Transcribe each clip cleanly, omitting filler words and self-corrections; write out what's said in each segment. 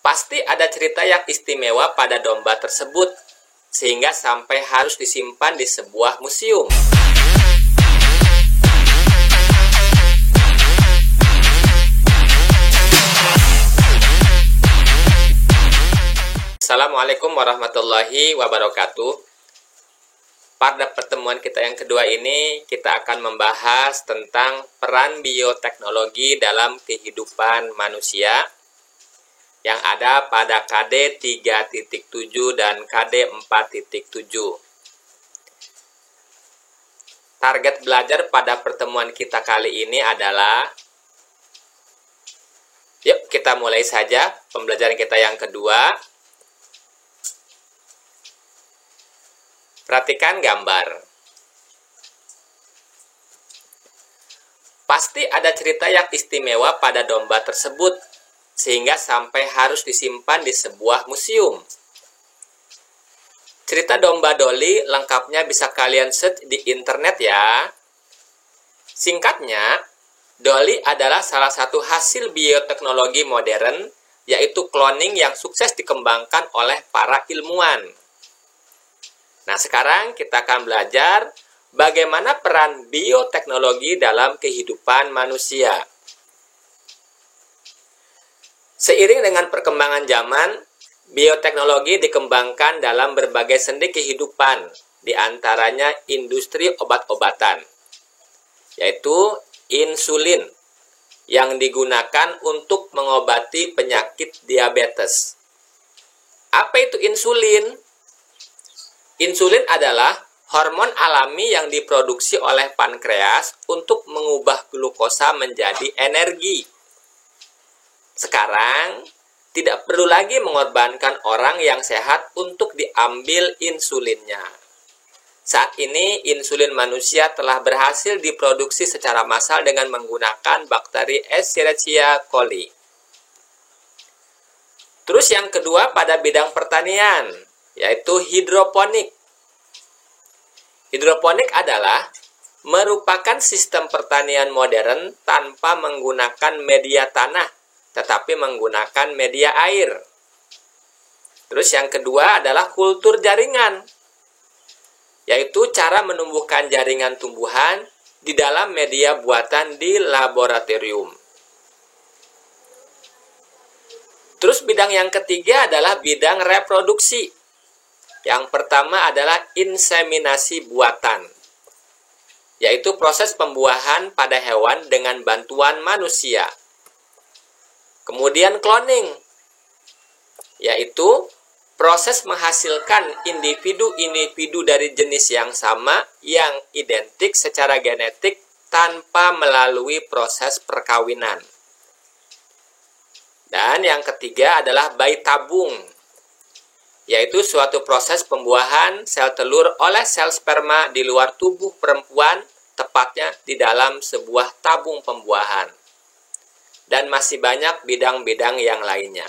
Pasti ada cerita yang istimewa pada domba tersebut, sehingga sampai harus disimpan di sebuah museum. Assalamualaikum warahmatullahi wabarakatuh. Pada pertemuan kita yang kedua ini, kita akan membahas tentang peran bioteknologi dalam kehidupan manusia yang ada pada KD 3.7 dan KD 4.7. Target belajar pada pertemuan kita kali ini adalah, yuk kita mulai saja pembelajaran kita yang kedua. Perhatikan gambar. Pasti ada cerita yang istimewa pada domba tersebut, sehingga sampai harus disimpan di sebuah museum. Cerita domba Dolly lengkapnya bisa kalian search di internet ya. Singkatnya, Dolly adalah salah satu hasil bioteknologi modern, yaitu cloning yang sukses dikembangkan oleh para ilmuwan. Nah, sekarang kita akan belajar bagaimana peran bioteknologi dalam kehidupan manusia. Seiring dengan perkembangan zaman, bioteknologi dikembangkan dalam berbagai sendi kehidupan, di antaranya industri obat-obatan, yaitu insulin, yang digunakan untuk mengobati penyakit diabetes. Apa itu insulin? Insulin adalah hormon alami yang diproduksi oleh pankreas untuk mengubah glukosa menjadi energi. Sekarang, tidak perlu lagi mengorbankan orang yang sehat untuk diambil insulinnya. Saat ini, insulin manusia telah berhasil diproduksi secara massal dengan menggunakan bakteri Escherichia coli. Terus yang kedua pada bidang pertanian, yaitu hidroponik. Hidroponik adalah merupakan sistem pertanian modern tanpa menggunakan media tanah, tetapi menggunakan media air. Terus yang kedua adalah kultur jaringan, yaitu cara menumbuhkan jaringan tumbuhan di dalam media buatan di laboratorium. Terus bidang yang ketiga adalah bidang reproduksi. Yang pertama adalah inseminasi buatan, yaitu proses pembuahan pada hewan dengan bantuan manusia. Kemudian cloning, yaitu proses menghasilkan individu-individu dari jenis yang sama yang identik secara genetik tanpa melalui proses perkawinan. Dan yang ketiga adalah bayi tabung, yaitu suatu proses pembuahan sel telur oleh sel sperma di luar tubuh perempuan, tepatnya di dalam sebuah tabung pembuahan. Dan masih banyak bidang-bidang yang lainnya.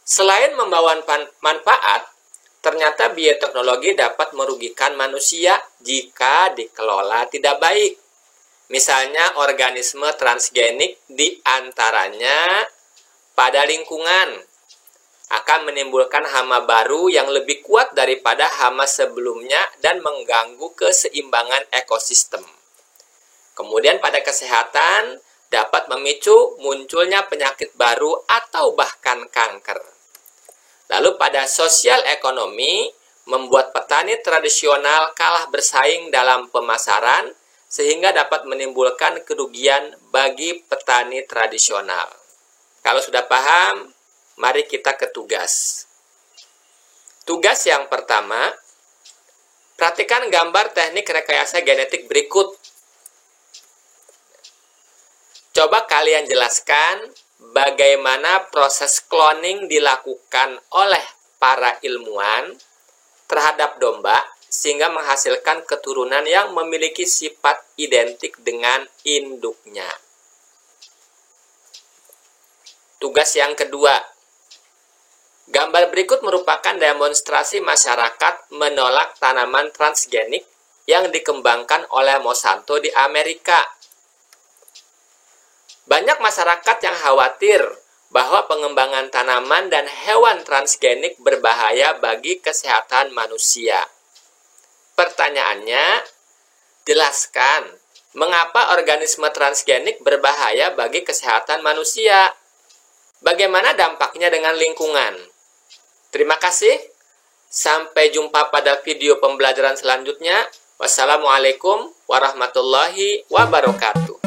Selain membawa manfaat, ternyata bioteknologi dapat merugikan manusia jika dikelola tidak baik. Misalnya organisme transgenik di antaranya pada lingkungan akan menimbulkan hama baru yang lebih kuat daripada hama sebelumnya dan mengganggu keseimbangan ekosistem. Kemudian pada kesehatan dapat memicu munculnya penyakit baru atau bahkan kanker. Lalu pada sosial ekonomi membuat petani tradisional kalah bersaing dalam pemasaran sehingga dapat menimbulkan kerugian bagi petani tradisional. Kalau sudah paham, mari kita ke tugas. Tugas yang pertama, perhatikan gambar teknik rekayasa genetik berikut. Coba kalian jelaskan bagaimana proses cloning dilakukan oleh para ilmuwan terhadap domba sehingga menghasilkan keturunan yang memiliki sifat identik dengan induknya. Tugas yang kedua, gambar berikut merupakan demonstrasi masyarakat menolak tanaman transgenik yang dikembangkan oleh Monsanto di Amerika. Banyak masyarakat yang khawatir bahwa pengembangan tanaman dan hewan transgenik berbahaya bagi kesehatan manusia. Pertanyaannya, jelaskan mengapa organisme transgenik berbahaya bagi kesehatan manusia. Bagaimana dampaknya dengan lingkungan? Terima kasih. Sampai jumpa pada video pembelajaran selanjutnya. Wassalamualaikum warahmatullahi wabarakatuh.